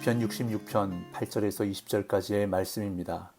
시편 66편 8절에서 20절까지의 말씀입니다.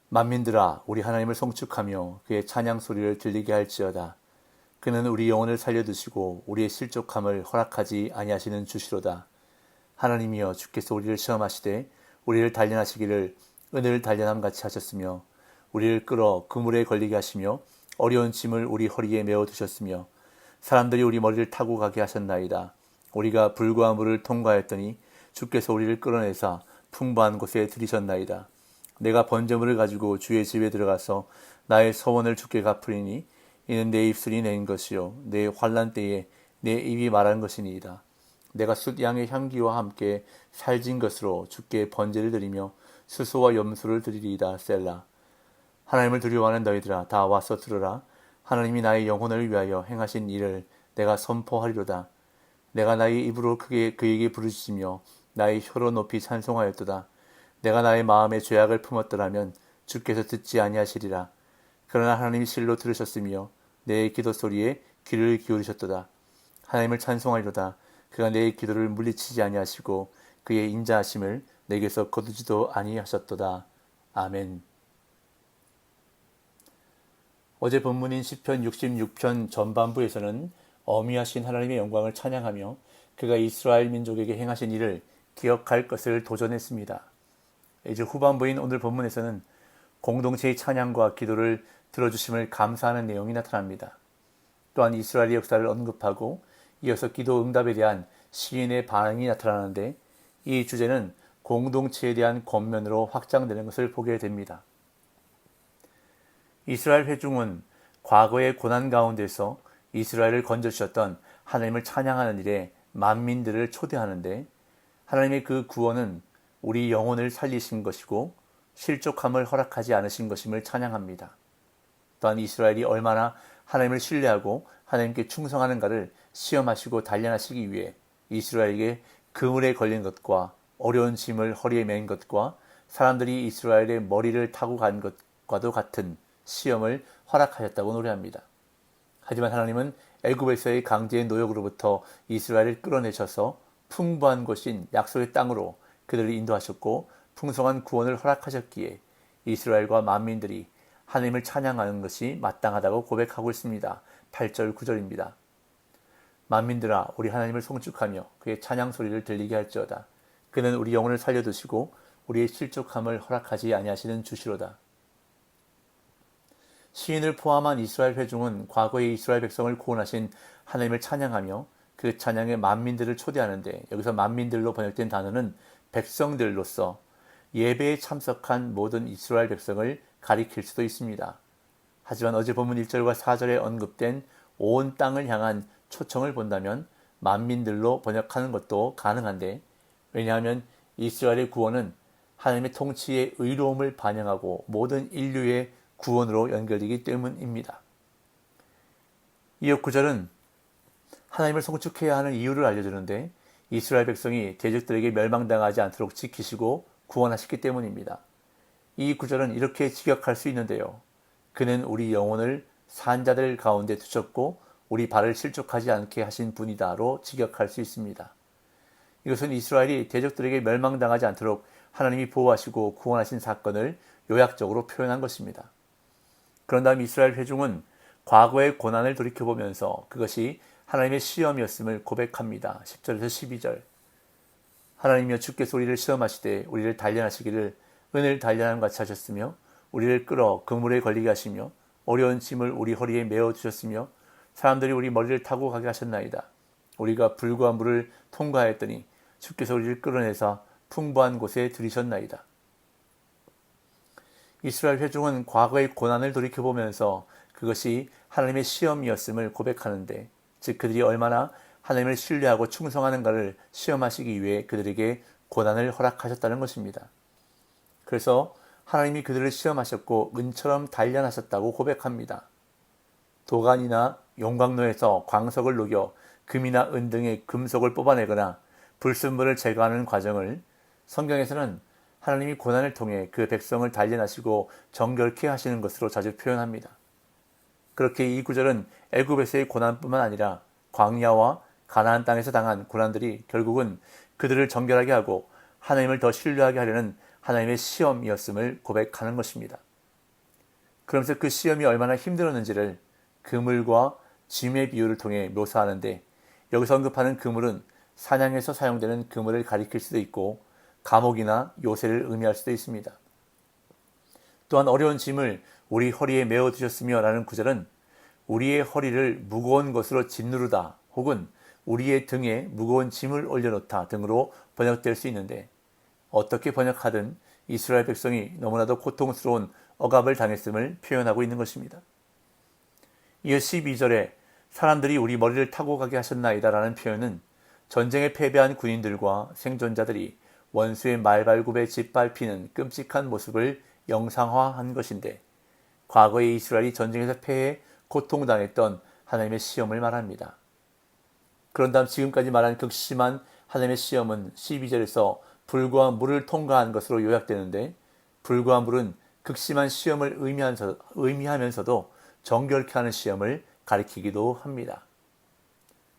만민들아 우리 하나님을 송축하며 그의 찬양 소리를 들리게 할지어다. 그는 우리 영혼을 살려두시고 우리의 실족함을 허락하지 아니하시는 주시로다. 하나님이여 주께서 우리를 시험하시되 우리를 단련하시기를 은을 단련함 같이 하셨으며 우리를 끌어 그물에 걸리게 하시며 어려운 짐을 우리 허리에 메어 두셨으며 사람들이 우리 머리를 타고 가게 하셨나이다. 우리가 불과 물을 통과했더니 주께서 우리를 끌어내사 풍부한 곳에 들이셨나이다. 내가 번제물을 가지고 주의 집에 들어가서 나의 서원을 주께 갚으리니 이는 내 입술이 낸 것이요 내 환난 때에 내 입이 말한 것이니이다. 내가 숫양의 향기와 함께 살진 것으로 주께 번제를 드리며 수소와 염소를 드리리이다. 셀라. 하나님을 두려워하는 너희들아 다 와서 들으라. 하나님이 나의 영혼을 위하여 행하신 일을 내가 선포하리로다. 내가 나의 입으로 크게 그에게 부르짖으며 나의 혀로 높이 찬송하였도다. 내가 나의 마음에 죄악을 품었더라면 주께서 듣지 아니하시리라. 그러나 하나님이 실로 들으셨으며 내 기도 소리에 귀를 기울이셨도다. 하나님을 찬송하리로다. 그가 내 기도를 물리치지 아니하시고 그의 인자하심을 내게서 거두지도 아니하셨도다. 아멘. 어제 본문인 시편 66편 전반부에서는 어미하신 하나님의 영광을 찬양하며 그가 이스라엘 민족에게 행하신 일을 기억할 것을 도전했습니다. 이제 후반부인 오늘 본문에서는 공동체의 찬양과 기도를 들어주심을 감사하는 내용이 나타납니다. 또한 이스라엘의 역사를 언급하고 이어서 기도 응답에 대한 시인의 반응이 나타나는데 이 주제는 공동체에 대한 권면으로 확장되는 것을 보게 됩니다. 이스라엘 회중은 과거의 고난 가운데서 이스라엘을 건져주셨던 하나님을 찬양하는 일에 만민들을 초대하는데 하나님의 그 구원은 우리 영혼을 살리신 것이고 실족함을 허락하지 않으신 것임을 찬양합니다. 또한 이스라엘이 얼마나 하나님을 신뢰하고 하나님께 충성하는가를 시험하시고 단련하시기 위해 이스라엘에게 그물에 걸린 것과 어려운 짐을 허리에 맨 것과 사람들이 이스라엘의 머리를 타고 간 것과도 같은 시험을 허락하셨다고 노래합니다. 하지만 하나님은 애굽에서의 강제의 노역으로부터 이스라엘을 끌어내셔서 풍부한 곳인 약속의 땅으로 그들을 인도하셨고 풍성한 구원을 허락하셨기에 이스라엘과 만민들이 하나님을 찬양하는 것이 마땅하다고 고백하고 있습니다. 8절 9절입니다. 만민들아 우리 하나님을 송축하며 그의 찬양 소리를 들리게 할지어다. 그는 우리 영혼을 살려두시고 우리의 실족함을 허락하지 아니하시는 주시로다. 시인을 포함한 이스라엘 회중은 과거의 이스라엘 백성을 구원하신 하나님을 찬양하며 그 찬양에 만민들을 초대하는데 여기서 만민들로 번역된 단어는 백성들로서 예배에 참석한 모든 이스라엘 백성을 가리킬 수도 있습니다. 하지만 어제 본문 1절과 4절에 언급된 온 땅을 향한 초청을 본다면 만민들로 번역하는 것도 가능한데 왜냐하면 이스라엘의 구원은 하나님의 통치의 의로움을 반영하고 모든 인류의 구원으로 연결되기 때문입니다. 이어 9절은 하나님을 송축해야 하는 이유를 알려주는데 이스라엘 백성이 대적들에게 멸망당하지 않도록 지키시고 구원하셨기 때문입니다. 이 구절은 이렇게 직역할 수 있는데요. 그는 우리 영혼을 산자들 가운데 두셨고 우리 발을 실족하지 않게 하신 분이다로 직역할 수 있습니다. 이것은 이스라엘이 대적들에게 멸망당하지 않도록 하나님이 보호하시고 구원하신 사건을 요약적으로 표현한 것입니다. 그런 다음 이스라엘 회중은 과거의 고난을 돌이켜보면서 그것이 하나님의 시험이었음을 고백합니다. 10절에서 12절. 하나님이여 주께서 우리를 시험하시되 우리를 단련하시기를 은을 단련함 같이 하셨으며 우리를 끌어 그물에 걸리게 하시며 어려운 짐을 우리 허리에 메어 두셨으며 사람들이 우리 머리를 타고 가게 하셨나이다. 우리가 불과 물을 통과했더니 주께서 우리를 끌어내사 풍부한 곳에 들이셨나이다. 이스라엘 회중은 과거의 고난을 돌이켜보면서 그것이 하나님의 시험이었음을 고백하는데 즉 그들이 얼마나 하나님을 신뢰하고 충성하는가를 시험하시기 위해 그들에게 고난을 허락하셨다는 것입니다. 그래서 하나님이 그들을 시험하셨고 은처럼 단련하셨다고 고백합니다. 도간이나 용광로에서 광석을 녹여 금이나 은 등의 금속을 뽑아내거나 불순물을 제거하는 과정을 성경에서는 하나님이 고난을 통해 그 백성을 단련하시고 정결케 하시는 것으로 자주 표현합니다. 그렇게 이 구절은 애굽에서의 고난뿐만 아니라 광야와 가나안 땅에서 당한 고난들이 결국은 그들을 정결하게 하고 하나님을 더 신뢰하게 하려는 하나님의 시험이었음을 고백하는 것입니다. 그러면서 그 시험이 얼마나 힘들었는지를 그물과 짐의 비유를 통해 묘사하는데, 여기서 언급하는 그물은 사냥에서 사용되는 그물을 가리킬 수도 있고 감옥이나 요새를 의미할 수도 있습니다. 또한 어려운 짐을 우리 허리에 메어 두셨으며 라는 구절은 우리의 허리를 무거운 것으로 짓누르다 혹은 우리의 등에 무거운 짐을 올려놓다 등으로 번역될 수 있는데, 어떻게 번역하든 이스라엘 백성이 너무나도 고통스러운 억압을 당했음을 표현하고 있는 것입니다. 이어 12절에 사람들이 우리 머리를 타고 가게 하셨나이다 라는 표현은 전쟁에 패배한 군인들과 생존자들이 원수의 말발굽에 짓밟히는 끔찍한 모습을 영상화한 것인데, 과거의 이스라엘이 전쟁에서 패해 고통당했던 하나님의 시험을 말합니다. 그런 다음 지금까지 말한 극심한 하나님의 시험은 12절에서 불과 물을 통과한 것으로 요약되는데, 불과 물은 극심한 시험을 의미하면서도 정결케 하는 시험을 가리키기도 합니다.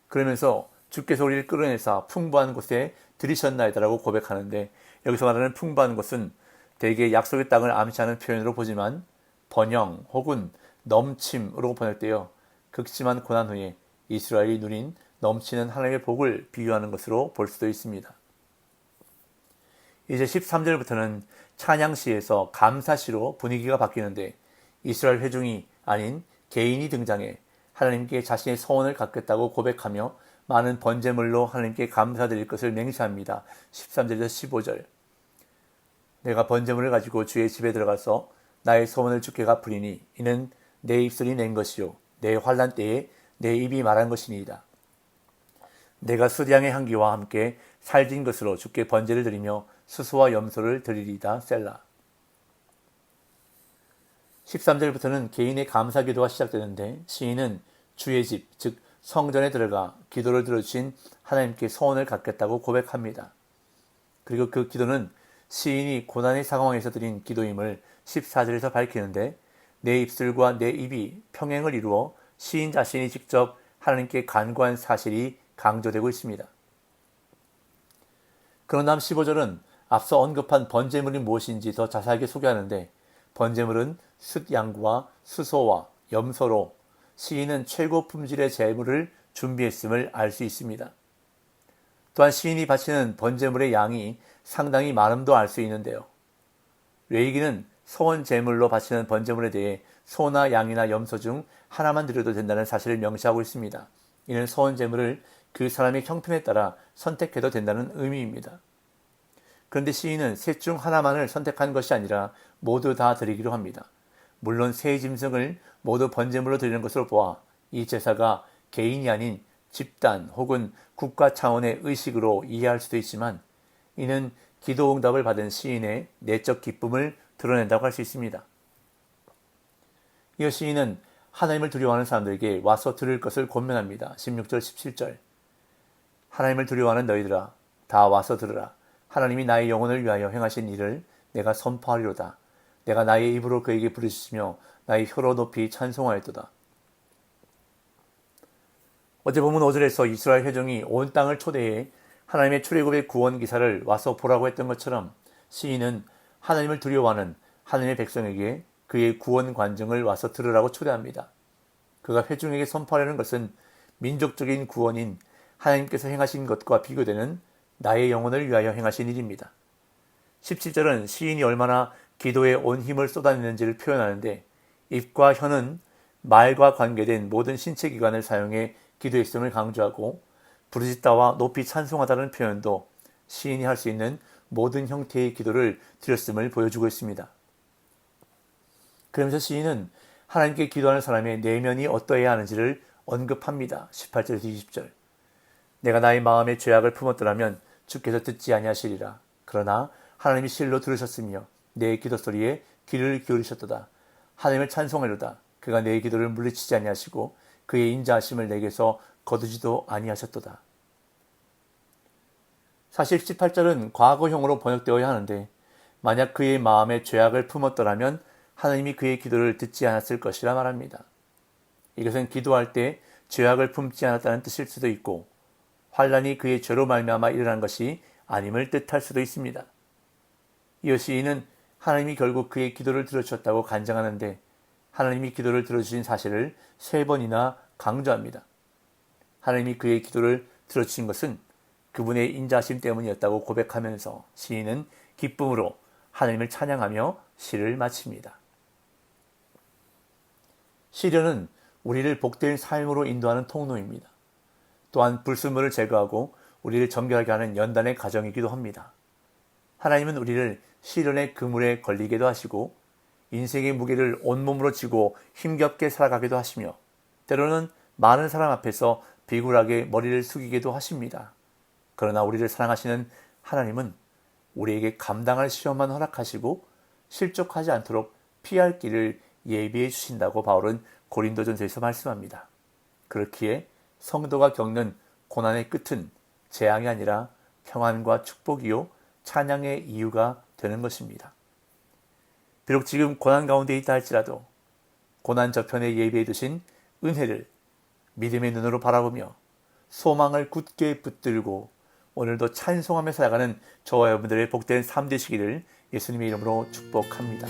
그러면서 주께서 우리를 끌어내사 풍부한 곳에 들이셨나이다라고 고백하는데, 여기서 말하는 풍부한 곳은 대개 약속의 땅을 암시하는 표현으로 보지만 번영 혹은 넘침으로 번역되어 극심한 고난 후에 이스라엘이 누린 넘치는 하나님의 복을 비유하는 것으로 볼 수도 있습니다. 이제 13절부터는 찬양시에서 감사시로 분위기가 바뀌는데, 이스라엘 회중이 아닌 개인이 등장해 하나님께 자신의 소원을 갖겠다고 고백하며 많은 번제물로 하나님께 감사드릴 것을 맹세합니다. 13절에서 15절. 내가 번제물을 가지고 주의 집에 들어가서 나의 소원을 주께 갚으리니 이는 내 입술이 낸 것이요 내 환난 때에 내 입이 말한 것이니이다. 내가 수량의 향기와 함께 살진 것으로 주께 번제를 드리며 수소와 염소를 드리리다. 셀라. 13절부터는 개인의 감사 기도가 시작되는데, 시인은 주의 집, 즉 성전에 들어가 기도를 들어주신 하나님께 소원을 갖겠다고 고백합니다. 그리고 그 기도는 시인이 고난의 상황에서 드린 기도임을 14절에서 밝히는데, 내 입술과 내 입이 평행을 이루어 시인 자신이 직접 하나님께 간구한 사실이 강조되고 있습니다. 그런 다음 15절은 앞서 언급한 번제물이 무엇인지 더 자세하게 소개하는데, 번제물은 숫양과 수소와 염소로 시인은 최고 품질의 제물을 준비했음을 알 수 있습니다. 또한 시인이 바치는 번제물의 양이 상당히 많음도 알 수 있는데요. 레위기는 소원 제물로 바치는 번제물에 대해 소나 양이나 염소 중 하나만 드려도 된다는 사실을 명시하고 있습니다. 이는 소원 제물을 그 사람의 형편에 따라 선택해도 된다는 의미입니다. 그런데 시인은 셋 중 하나만을 선택한 것이 아니라 모두 다 드리기로 합니다. 물론 새 짐승을 모두 번제물로 드리는 것으로 보아 이 제사가 개인이 아닌 집단 혹은 국가 차원의 의식으로 이해할 수도 있지만, 이는 기도 응답을 받은 시인의 내적 기쁨을 드러낸다고 할 수 있습니다. 이어 시인은 하나님을 두려워하는 사람들에게 와서 들을 것을 권면합니다. 16절 17절. 하나님을 두려워하는 너희들아 다 와서 들으라. 하나님이 나의 영혼을 위하여 행하신 일을 내가 선포하리로다. 내가 나의 입으로 그에게 부르짖으며 나의 혀로 높이 찬송하였도다. 어제 본문 5절에서 이스라엘 회중이 온 땅을 초대해 하나님의 출애굽의 구원 기사를 와서 보라고 했던 것처럼, 시인은 하나님을 두려워하는 하나님의 백성에게 그의 구원 관증을 와서 들으라고 초대합니다. 그가 회중에게 선포하려는 것은 민족적인 구원인 하나님께서 행하신 것과 비교되는 나의 영혼을 위하여 행하신 일입니다. 17절은 시인이 얼마나 기도에 온 힘을 쏟아내는지를 표현하는데, 입과 혀는 말과 관계된 모든 신체 기관을 사용해 기도했음을 강조하고, 부르짖다와 높이 찬송하다는 표현도 시인이 할 수 있는 모든 형태의 기도를 드렸음을 보여주고 있습니다. 그러면서 시인은 하나님께 기도하는 사람의 내면이 어떠해야 하는지를 언급합니다. 18절에서 20절. 내가 나의 마음에 죄악을 품었더라면 주께서 듣지 아니하시리라. 그러나 하나님이 실로 들으셨으며 내 기도 소리에 귀를 기울이셨도다. 하나님을 찬송하려다. 그가 내 기도를 물리치지 아니하시고 그의 인자하심을 내게서 거두지도 아니하셨도다. 사실 18절은 과거형으로 번역되어야 하는데, 만약 그의 마음에 죄악을 품었더라면 하나님이 그의 기도를 듣지 않았을 것이라 말합니다. 이것은 기도할 때 죄악을 품지 않았다는 뜻일 수도 있고, 환란이 그의 죄로 말미암아 일어난 것이 아님을 뜻할 수도 있습니다. 이어 시인은 하나님이 결국 그의 기도를 들어주셨다고 간증하는데 하나님이 기도를 들어주신 사실을 3번이나 강조합니다. 하나님이 그의 기도를 들어주신 것은 그분의 인자하심 때문이었다고 고백하면서 시인은 기쁨으로 하나님을 찬양하며 시를 마칩니다. 시련은 우리를 복된 삶으로 인도하는 통로입니다. 또한 불순물을 제거하고 우리를 정결하게 하는 연단의 과정이기도 합니다. 하나님은 우리를 시련의 그물에 걸리게도 하시고 인생의 무게를 온몸으로 지고 힘겹게 살아가기도 하시며 때로는 많은 사람 앞에서 비굴하게 머리를 숙이게도 하십니다. 그러나 우리를 사랑하시는 하나님은 우리에게 감당할 시험만 허락하시고 실족하지 않도록 피할 길을 예비해 주신다고 바울은 고린도전서에서 말씀합니다. 그렇기에 성도가 겪는 고난의 끝은 재앙이 아니라 평안과 축복이요 찬양의 이유가 되는 것입니다. 비록 지금 고난 가운데 있다 할지라도 고난 저편에 예비해 두신 은혜를 믿음의 눈으로 바라보며 소망을 굳게 붙들고 오늘도 찬송하며 살아가는 저와 여러분들의 복된 삶 되시기를 예수님의 이름으로 축복합니다.